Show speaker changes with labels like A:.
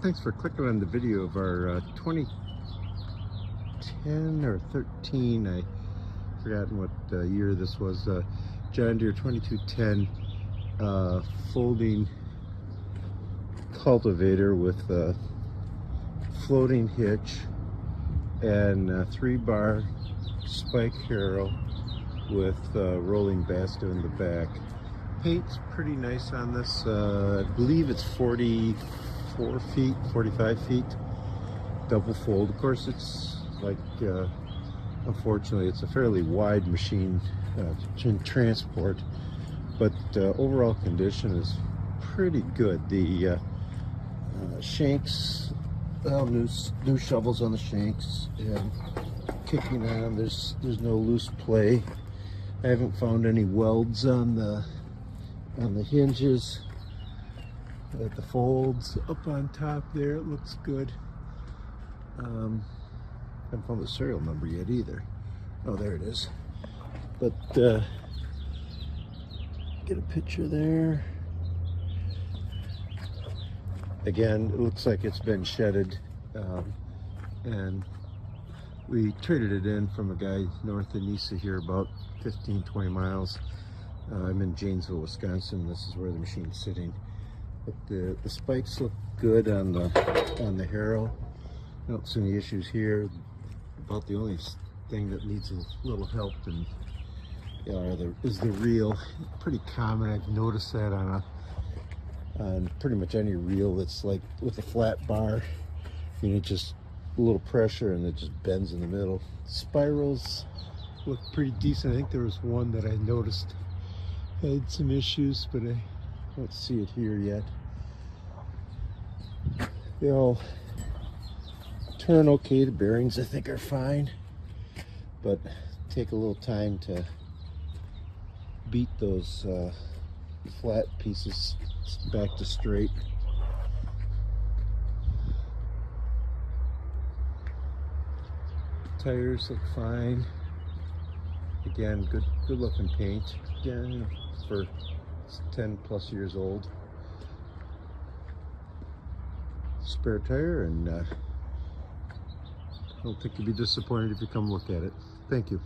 A: Thanks for clicking on the video of our 2010 or 13, I forgotten what year this was, John Deere 2210 folding cultivator with a floating hitch and a 3-bar spike harrow with rolling basta in the back. Paint's pretty nice on this. I believe it's 44 feet, 45 feet, double fold. Of course, it's like, unfortunately, it's a fairly wide machine to transport, but overall condition is pretty good. The shanks, well, new shovels on the shanks and kicking on. There's no loose play. I haven't found any welds on the hinges. At the folds up on top there, it looks good. Haven't found the serial number yet either. Oh, there it is. But get a picture there. Again, it looks like it's been shedded, and we traded it in from a guy north of Nisa here, about 15-20 miles. I'm in Janesville, Wisconsin. This is where the machine's sitting. But the spikes look good on the harrow. I don't see any issues here. About the only thing that needs a little help is the reel. Pretty common. I've noticed that on pretty much any reel that's like with a flat bar. You know, just a little pressure and it just bends in the middle. Spirals look pretty decent. I think there was one that I noticed had some issues, but I don't see it here yet. They all turn okay. The bearings, I think, are fine, but take a little time to beat those flat pieces back to straight. Tires look fine. Again, good looking paint. Again, for 10 plus years old. Spare tire, and I don't think you'll be disappointed if you come look at it. Thank you.